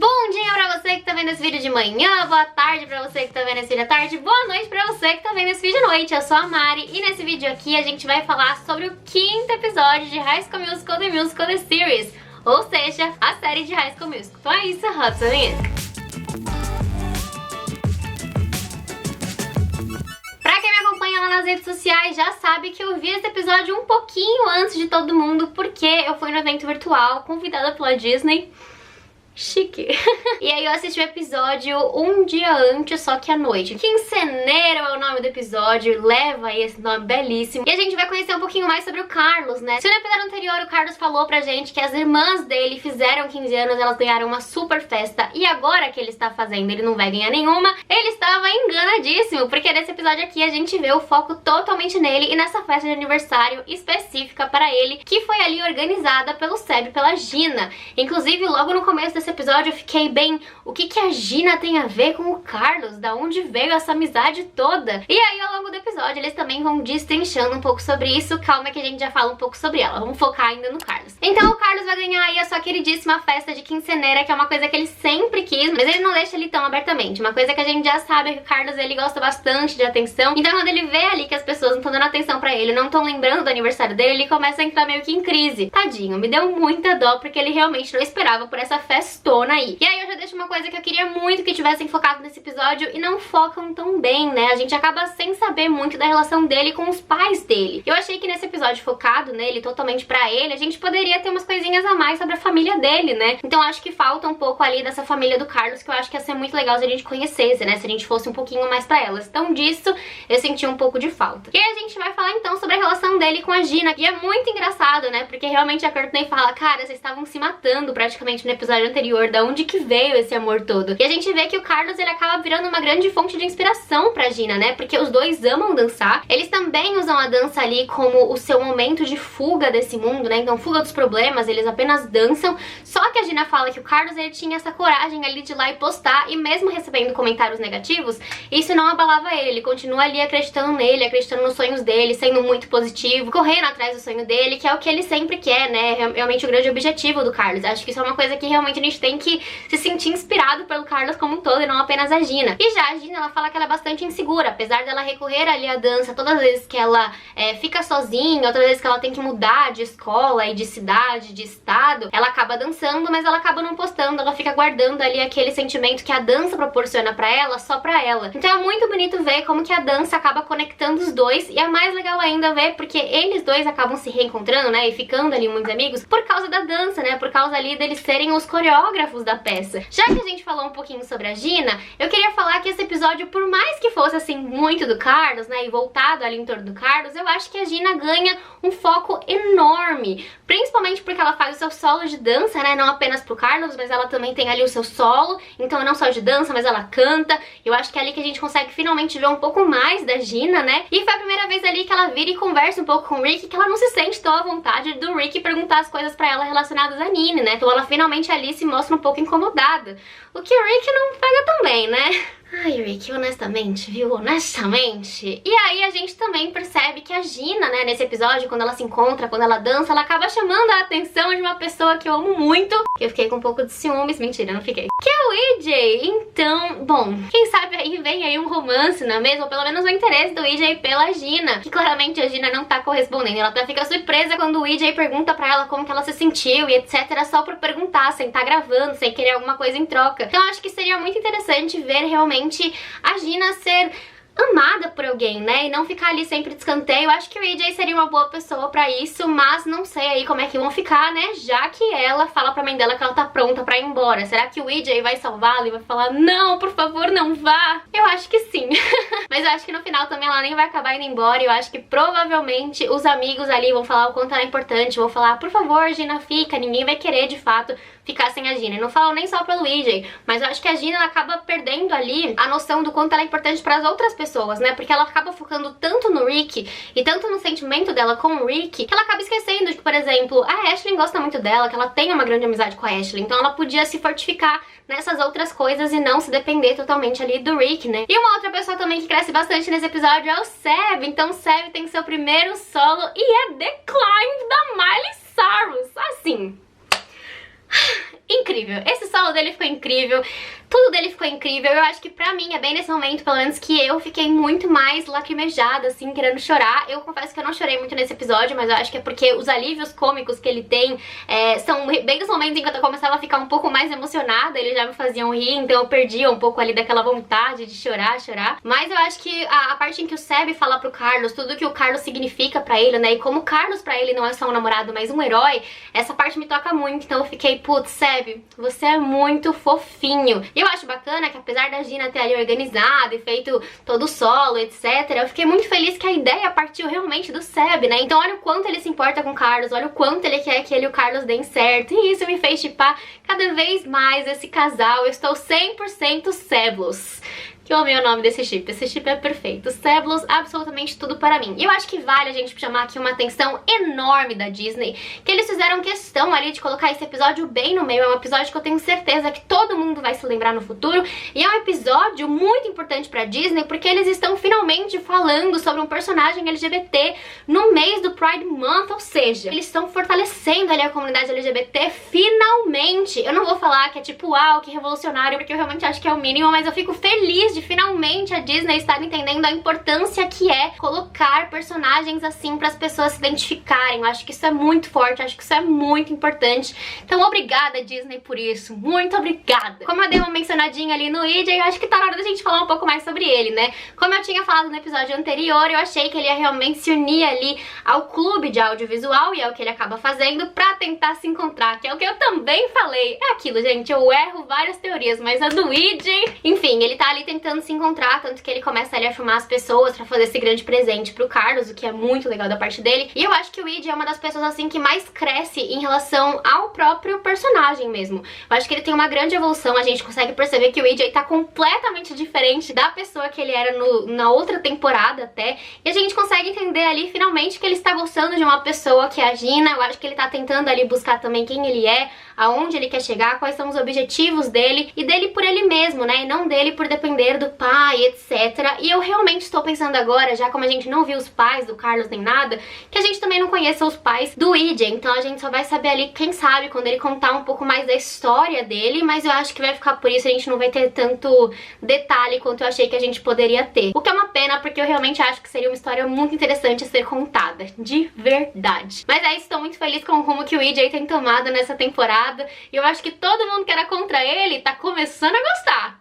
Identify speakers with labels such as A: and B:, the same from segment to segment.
A: Bom dia pra você que tá vendo esse vídeo de manhã, boa tarde pra você que tá vendo esse vídeo à tarde, boa noite pra você que tá vendo esse vídeo à noite. Eu sou a Mari e nesse vídeo aqui a gente vai falar sobre o 5º episódio de High School Musical The Musical The Series, ou seja, a série de High School Musical. Então é isso, roda essa vinheta. Pra quem me acompanha lá nas redes sociais já sabe que eu vi esse episódio um pouquinho antes de todo mundo, porque eu fui no evento virtual convidada pela Disney. Chique. E aí eu assisti o episódio um dia antes, só que à noite. Quinceneiro é o nome do episódio, leva aí esse nome belíssimo. E a gente vai conhecer um pouquinho mais sobre o Carlos, né? Se no episódio anterior o Carlos falou pra gente que as irmãs dele fizeram 15 anos, elas ganharam uma super festa, e agora que ele está fazendo, ele não vai ganhar nenhuma, ele estava enganadíssimo, porque nesse episódio aqui a gente vê o foco totalmente nele e nessa festa de aniversário específica para ele, que foi ali organizada pelo Seb e pela Gina. Inclusive, logo no começo desse episódio eu fiquei bem, o que a Gina tem a ver com o Carlos? Da onde veio essa amizade toda? E aí ao longo do episódio eles também vão destrinchando um pouco sobre isso. Calma que a gente já fala um pouco sobre ela, vamos focar ainda no Carlos. Então o Carlos vai ganhar aí a sua queridíssima festa de quinceneira, que é uma coisa que ele sempre quis, mas ele não deixa ele tão abertamente. Uma coisa que a gente já sabe é que o Carlos, ele gosta bastante de atenção, então quando ele vê ali que as pessoas não estão dando atenção pra ele, não estão lembrando do aniversário dele, ele começa a entrar meio que em crise. Tadinho, me deu muita dó, porque ele realmente não esperava por essa festona aí. E aí eu já deixo uma coisa que eu queria muito que tivessem focado nesse episódio e não focam tão bem, né? A gente acaba sem saber muito da relação dele com os pais dele. Eu achei que nesse episódio focado nele, totalmente pra ele, a gente poderia ter umas coisinhas a mais sobre a família dele, né? Então acho que falta um pouco ali dessa família do Carlos, que eu acho que ia ser muito legal se a gente conhecesse, né? Se a gente fosse um pouquinho mais pra elas. Então disso eu senti um pouco de falta. E aí a gente vai falar então sobre a relação dele com a Gina, que é muito engraçado, né? Porque realmente a Courtney fala, cara, vocês estavam se matando praticamente no episódio anterior, da onde que veio esse amor todo. E a gente vê que o Carlos, ele acaba virando uma grande fonte de inspiração pra Gina, né? Porque os dois amam dançar. Eles também usam a dança ali como o seu momento de fuga desse mundo, né? Então, fuga dos problemas, eles apenas dançam. Só que a Gina fala que o Carlos, ele tinha essa coragem ali de ir lá e postar, e mesmo recebendo comentários negativos, isso não abalava ele. Ele continua ali acreditando nele, acreditando nos sonhos dele, sendo muito positivo, correndo atrás do sonho dele, que é o que ele sempre quer, né? Realmente o grande objetivo do Carlos. Acho que isso é uma coisa que realmente a gente tem que se sentir inspirado pelo Carlos como um todo e não apenas a Gina. E já a Gina, ela fala que ela é bastante insegura, apesar dela recorrer ali à dança todas as vezes que ela fica sozinha, outras vezes que ela tem que mudar de escola e de cidade, de estado, ela acaba dançando, mas ela acaba não postando, ela fica guardando ali aquele sentimento que a dança proporciona pra ela, só pra ela. Então é muito bonito ver como que a dança acaba conectando os dois, e é mais legal ainda ver porque eles dois acabam se reencontrando, né, e ficando ali muitos amigos por causa da dança, né, por causa ali deles serem os coreógrafos da peça. Já que a gente falou um pouquinho sobre a Gina, eu queria falar que esse episódio, por mais que fosse assim muito do Carlos, né, e voltado ali em torno do Carlos, eu acho que a Gina ganha um foco enorme, principalmente porque ela faz o seu solo de dança, né, não apenas pro Carlos, mas ela também tem ali o seu solo, então não só de dança, mas ela canta. Eu acho que é ali que a gente consegue finalmente ver um pouco mais da Gina, né, e foi a primeira vez ali que ela vira e conversa um pouco com o Rick, que ela não se sente tão à vontade do Rick perguntar as coisas pra ela relacionadas a Nini, né, então ela finalmente ali se mostra um pouco incomodada, o que o Rick não pega tão bem, né? Ai, Rick, honestamente, viu? Honestamente. E aí a gente também percebe que a Gina, né, nesse episódio, quando ela se encontra, quando ela dança, ela acaba chamando a atenção de uma pessoa que eu amo muito, que eu fiquei com um pouco de ciúmes, mentira, não fiquei, que é o EJ. Então, bom, quem sabe aí vem aí um romance, não é mesmo? Ou pelo menos o interesse do EJ pela Gina, que claramente a Gina não tá correspondendo. Ela até fica surpresa quando o EJ pergunta pra ela como que ela se sentiu e etc, só por perguntar, sem estar gravando, sem querer alguma coisa em troca. Então acho que seria muito interessante ver realmente a Gina ser amada por alguém, né, e não ficar ali sempre de escanteio. Eu acho que o EJ seria uma boa pessoa pra isso, mas não sei aí como é que vão ficar, né, já que ela fala pra mãe dela que ela tá pronta pra ir embora. Será que o EJ vai salvá-la e vai falar, não, por favor, não vá? Eu acho que sim. Mas eu acho que no final também ela nem vai acabar indo embora, e eu acho que provavelmente os amigos ali vão falar o quanto ela é importante, vão falar, por favor, Gina, fica, ninguém vai querer de fato ficar sem a Gina. E não falo nem só pelo EJ, mas eu acho que a Gina, ela acaba perdendo ali a noção do quanto ela é importante para as outras pessoas, né? Porque ela acaba focando tanto no Rick e tanto no sentimento dela com o Rick, que ela acaba esquecendo de que, por exemplo, a Ashley gosta muito dela, que ela tem uma grande amizade com a Ashley, então ela podia se fortificar nessas outras coisas e não se depender totalmente ali do Rick, né? E uma outra pessoa também que cresce bastante nesse episódio é o Seb. Então o Seb tem seu primeiro solo e é The Climb da Miley Cyrus. Assim, Incrível, esse solo dele ficou incrível, tudo dele ficou incrível. Eu acho que pra mim é bem nesse momento, pelo menos, que eu fiquei muito mais lacrimejada, assim, querendo chorar. Eu confesso que eu não chorei muito nesse episódio, mas eu acho que é porque os alívios cômicos que ele tem são bem nos momentos em que eu começava a ficar um pouco mais emocionada, eles já me faziam rir, então eu perdia um pouco ali daquela vontade de chorar. Mas eu acho que a parte em que o Seb fala pro Carlos tudo que o Carlos significa pra ele, né, e como o Carlos pra ele não é só um namorado, mas um herói, essa parte me toca muito. Então eu fiquei, putz, Seb, você é muito fofinho. E eu acho bacana que, apesar da Gina ter ali organizado e feito todo o solo, etc., eu fiquei muito feliz que a ideia partiu realmente do Seb, né? Então olha o quanto ele se importa com o Carlos, olha o quanto ele quer que ele e o Carlos deem certo. E isso me fez chipar cada vez mais esse casal. Eu estou 100% Seblos. Que eu amei o nome desse chip. Esse chip é perfeito. Seblos, absolutamente tudo para mim. E eu acho que vale a gente chamar aqui uma atenção enorme da Disney, que eles fizeram questão ali de colocar esse episódio bem no meio. É um episódio que eu tenho certeza que todo mundo vai se lembrar no futuro. E é um episódio muito importante pra Disney, porque eles estão finalmente falando sobre um personagem LGBT no mês do Pride Month. Ou seja, eles estão fortalecendo ali a comunidade LGBT finalmente. Eu não vou falar que é tipo, uau, que revolucionário, porque eu realmente acho que é o mínimo, mas eu fico feliz de finalmente a Disney estar entendendo a importância que é colocar personagens assim para as pessoas se identificarem. Eu acho que isso é muito forte, eu acho que isso é muito importante. Então obrigada, Disney, por isso. Muito obrigada. Como eu dei uma mencionadinha ali no EJ, eu acho que tá na hora da gente falar um pouco mais sobre ele, né? Como eu tinha falado no episódio anterior, eu achei que ele ia realmente se unir ali ao clube de audiovisual, e é o que ele acaba fazendo, pra tentar se encontrar, que é o que eu também falei. É aquilo, gente, eu erro várias teorias, mas a do EJ, enfim, ele tá ali tentando se encontrar, tanto que ele começa ali a filmar as pessoas pra fazer esse grande presente pro Carlos, o que é muito legal da parte dele. E eu acho que o EJ é uma das pessoas assim que mais cresce em relação ao próprio personagem mesmo. Eu acho que ele tem uma grande evolução, a gente consegue perceber que o EJ tá completamente diferente da pessoa que ele era na outra temporada até, e a gente consegue entender ali finalmente que ele está gostando de uma pessoa que é a Gina. Eu acho que ele tá tentando ali buscar também quem ele é, aonde ele quer chegar, quais são os objetivos dele, e dele por ele mesmo, né, e não dele por depender do pai, etc. E eu realmente estou pensando agora, já como a gente não viu os pais do Carlos nem nada, que a gente também não conheça os pais do EJ, então a gente só vai saber ali, quem sabe, quando ele contar um pouco mais da história dele, mas eu acho que vai ficar por isso, a gente não vai ter tanto detalhe quanto eu achei que a gente poderia ter. O que é uma pena, porque eu realmente acho que seria uma história muito interessante a ser contada, de verdade. Mas é isso, estou muito feliz com o rumo que o EJ tem tomado nessa temporada, e eu acho que todo mundo que era contra ele tá começando a gostar.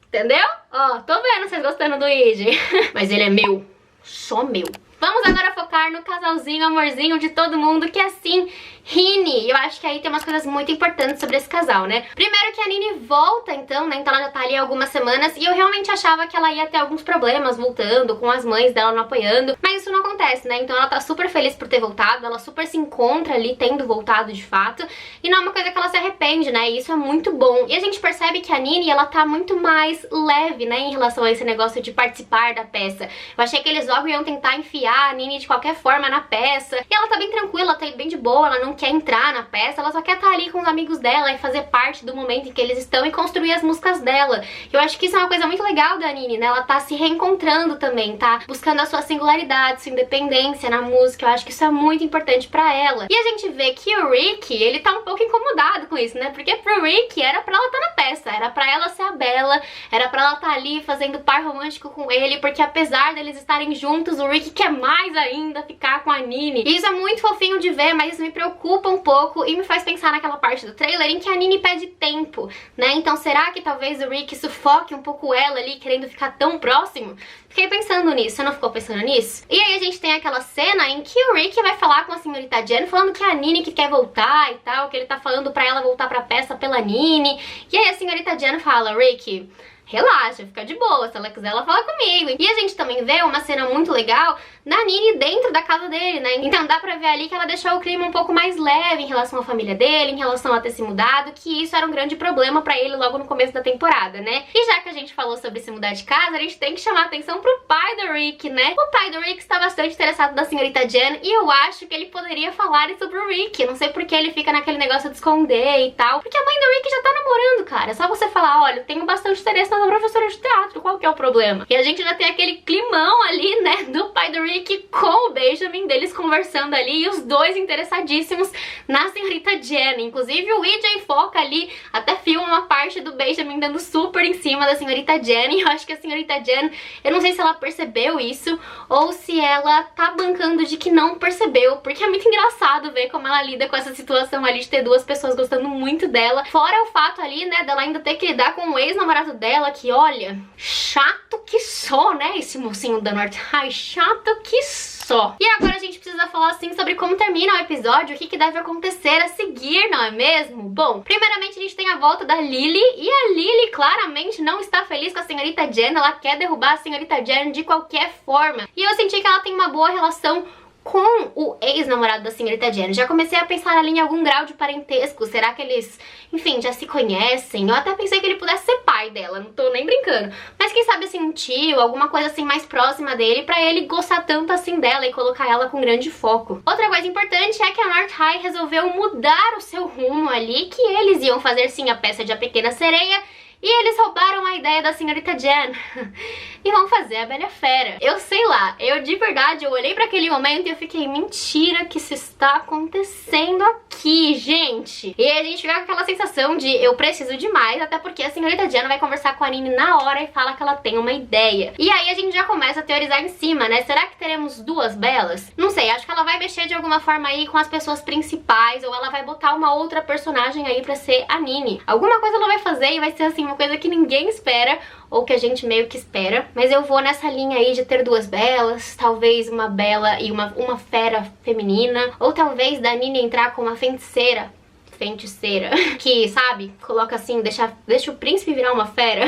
A: Entendeu? Ó, tô vendo vocês gostando do EJ. Mas ele é meu. Só meu. Vamos agora focar no casalzinho, amorzinho de todo mundo, que é assim, Rini. Eu acho que aí tem umas coisas muito importantes sobre esse casal, né? Primeiro que a Nini volta, então, né? Então ela já tá ali há algumas semanas, e eu realmente achava que ela ia ter alguns problemas voltando, com as mães dela não apoiando, mas isso não acontece, né? Então ela tá super feliz por ter voltado, ela super se encontra ali tendo voltado de fato, e não é uma coisa que ela se arrepende, né? E isso é muito bom. E a gente percebe que a Nini, ela tá muito mais leve, né? Em relação a esse negócio de participar da peça. Eu achei que eles logo iam tentar enfiar a Nini de qualquer forma na peça, e ela tá bem tranquila, tá bem de boa, ela não quer entrar na peça, ela só quer estar ali com os amigos dela e fazer parte do momento em que eles estão e construir as músicas dela. Eu acho que isso é uma coisa muito legal da Nini, né? Ela tá se reencontrando também, tá buscando a sua singularidade, sua independência na música. Eu acho que isso é muito importante pra ela. E a gente vê que o Rick, ele tá um pouco incomodado com isso, né? Porque pro Rick era pra ela estar na peça, era pra ela ser a Bella, era pra ela estar ali fazendo par romântico com ele, porque apesar deles estarem juntos, o Rick quer mais ainda ficar com a Nini. E isso é muito fofinho de ver, mas isso me preocupa um pouco e me faz pensar naquela parte do trailer em que a Nini pede tempo, né? Então será que talvez o Rick sufoque um pouco ela ali, querendo ficar tão próximo? Fiquei pensando nisso, você não ficou pensando nisso? E aí a gente tem aquela cena em que o Rick vai falar com a senhorita Jen, falando que é a Nini que quer voltar e tal, que ele tá falando pra ela voltar pra peça pela Nini. E aí a senhorita Jen fala, Rick, relaxa, fica de boa, se ela quiser ela fala comigo. E a gente também vê uma cena muito legal da Nini dentro da casa dele, né? Então dá pra ver ali que ela deixou o clima um pouco mais leve em relação à família dele, em relação a ter se mudado, que isso era um grande problema pra ele logo no começo da temporada, né? E já que a gente falou sobre se mudar de casa, a gente tem que chamar a atenção pro pai do Rick, né? O pai do Rick está bastante interessado na senhorita Jen, e eu acho que ele poderia falar isso pro Rick. Não sei por que ele fica naquele negócio de esconder e tal, porque a mãe do Rick já tá namorando, cara. É só você falar, olha, eu tenho bastante interesse na ela é professora de teatro, qual que é o problema? E a gente já tem aquele climão ali, né, do pai do Rick com o Benjamin, deles conversando ali, e os dois interessadíssimos na senhorita Jen. Inclusive o EJ foca ali, até filma uma parte do Benjamin dando super em cima da senhorita Jen, e eu acho que a senhorita Jen, eu não sei se ela percebeu isso, ou se ela tá bancando de que não percebeu, porque é muito engraçado ver como ela lida com essa situação ali de ter duas pessoas gostando muito dela, fora o fato ali, né, dela ainda ter que lidar com o ex-namorado dela, que olha, chato que só, né, esse mocinho da North High, chato que só. E agora a gente precisa falar assim sobre como termina o episódio, o que deve acontecer a seguir, não é mesmo? Bom, primeiramente a gente tem a volta da Lily, e a Lily claramente não está feliz com a senhorita Jen, ela quer derrubar a senhorita Jen de qualquer forma. E eu senti que ela tem uma boa relação com o ex-namorado da senhorita Jen. Já comecei a pensar ali em algum grau de parentesco. Será que eles, enfim, já se conhecem? Eu até pensei que ele pudesse ser pai dela, não tô nem brincando. Mas quem sabe assim, um tio, alguma coisa assim mais próxima dele, pra ele gostar tanto assim dela e colocar ela com grande foco. Outra coisa importante é que a North High resolveu mudar o seu rumo ali, que eles iam fazer sim a peça de A Pequena Sereia, e eles roubaram a ideia da senhorita Jen e vão fazer a Bela Fera. Eu sei lá, eu de verdade, eu olhei pra aquele momento e eu fiquei, mentira que isso está acontecendo aqui, gente. E aí a gente fica com aquela sensação de eu preciso demais, até porque a senhorita Jen vai conversar com a Nini na hora e fala que ela tem uma ideia. E aí a gente já começa a teorizar em cima, né? Será que teremos duas Belas? Não sei, acho que ela vai mexer de alguma forma aí com as pessoas principais, ou ela vai botar uma outra personagem aí pra ser a Nini. Alguma coisa ela vai fazer e vai ser assim, uma coisa que ninguém espera, ou que a gente meio que espera. Mas eu vou nessa linha aí de ter duas Belas, talvez uma Bela e uma fera feminina, ou talvez da Nini entrar com uma feiticeira, que, sabe, coloca assim, deixa o príncipe virar uma fera.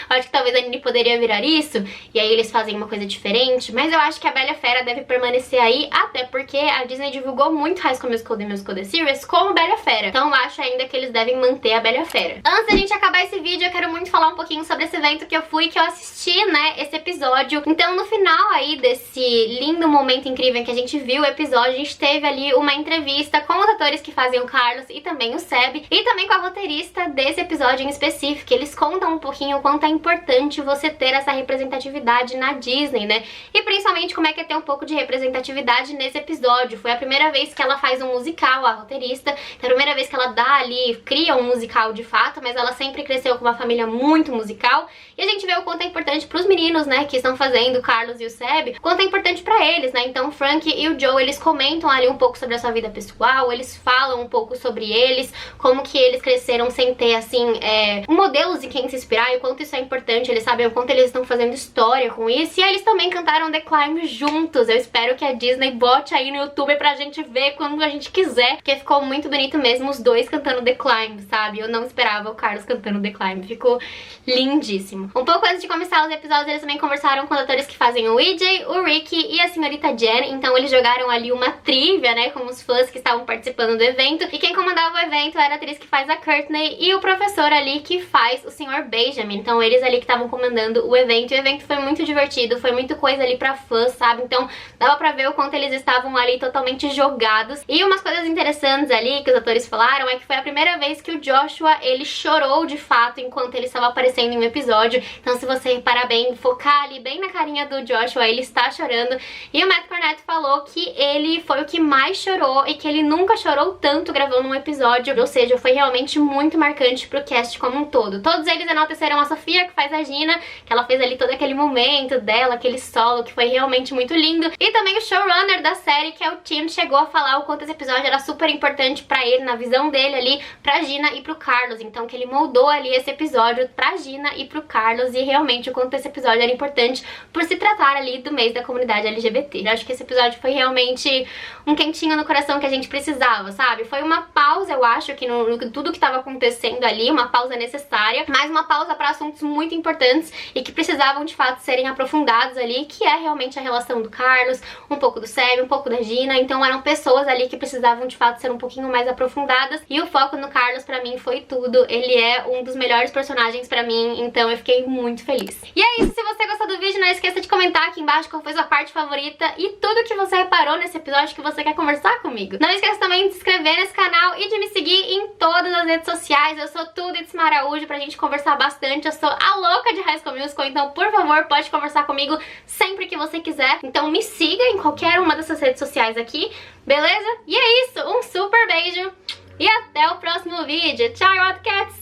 A: Acho que talvez a Nini poderia virar isso, e aí eles fazem uma coisa diferente, mas eu acho que a Bela Fera deve permanecer aí, até porque a Disney divulgou muito High School Musical The Musical The Series como Bela Fera, então eu acho ainda que eles devem manter a Bela Fera. Antes da gente acabar esse vídeo, eu quero muito falar um pouquinho sobre esse evento que eu fui, que eu assisti, né, esse episódio. Então no final aí desse lindo momento incrível em que a gente viu o episódio, a gente teve ali uma entrevista com os atores que fazem o Carlos e também o Seb, e também com a roteirista desse episódio em específico. Eles contam um pouquinho o quanto é importante você ter essa representatividade na Disney, né? E principalmente como é que é ter um pouco de representatividade nesse episódio. Foi a primeira vez que ela faz um musical, a roteirista. É a primeira vez que ela dá ali, cria um musical de fato, mas ela sempre cresceu com uma família muito musical. E a gente vê o quanto é importante pros meninos, né, que estão fazendo o Carlos e o Seb, o quanto é importante pra eles, né? Então o Frank e o Joe, eles comentam ali um pouco sobre a sua vida pessoal, eles falam um pouco sobre eles, como que eles cresceram sem ter, assim, modelos em quem se inspirar, e o quanto isso é importante, eles sabem o quanto eles estão fazendo história com isso. E aí eles também cantaram The Climb juntos. Eu espero que a Disney bote aí no YouTube pra gente ver quando a gente quiser, porque ficou muito bonito mesmo os dois cantando The Climb, sabe? Eu não esperava o Carlos cantando The Climb, ficou lindíssimo. Um pouco antes de começar os episódios, eles também conversaram com os atores que fazem o EJ, o Ricky e a senhorita Jen, então eles jogaram ali uma trivia, né, com os fãs que estavam participando do evento, e quem comandava o evento era a atriz que faz a Courtney e o professor ali que faz o Sr. Benjamin. Então eles ali que estavam comandando o evento, e o evento foi muito divertido, foi muita coisa ali pra fãs, sabe? Então dava pra ver o quanto eles estavam ali totalmente jogados. E umas coisas interessantes ali que os atores falaram é que foi a primeira vez que o Joshua, ele chorou de fato enquanto ele estava aparecendo em um episódio. Então se você reparar bem, focar ali bem na carinha do Joshua, ele está chorando. E o Matt Cornett falou que ele foi o que mais chorou e que ele nunca chorou tanto gravando um episódio, ou seja, foi realmente muito marcante pro cast como um todo. Todos eles enalteceram a Sofia, que faz a Gina, que ela fez ali todo aquele momento dela, aquele solo, que foi realmente muito lindo. E também o showrunner da série, que é o Tim, chegou a falar o quanto esse episódio era super importante pra ele, na visão dele ali, pra Gina e pro Carlos. Então que ele moldou ali esse episódio pra Gina e pro Carlos, e realmente o quanto esse episódio era importante por se tratar ali do mês da comunidade LGBT. Eu acho que esse episódio foi realmente um quentinho no coração que a gente precisava, sabe? Foi uma pausa, eu acho, que no tudo que estava acontecendo ali, uma pausa necessária, mas uma pausa para assuntos muito importantes e que precisavam de fato serem aprofundados ali, que é realmente a relação do Carlos, um pouco do Seb, um pouco da Gina. Então eram pessoas ali que precisavam de fato ser um pouquinho mais aprofundadas, e o foco no Carlos pra mim foi tudo. Ele é um dos melhores personagens pra mim, então eu fiquei muito feliz. E é isso, se você gostou do vídeo, não esqueça de comentar aqui embaixo qual foi a sua parte favorita e tudo que você reparou nesse episódio que você quer conversar comigo. Não esqueça também de se inscrever nesse canal e de me seguir em todas as redes sociais. Eu sou tudo Itsma Araújo pra gente conversar bastante. Eu sou a louca de High School Musical, então por favor, pode conversar comigo sempre que você quiser. Então me siga em qualquer uma dessas redes sociais aqui, beleza? E é isso, um super beijo e até o próximo vídeo. Tchau, Wildcats!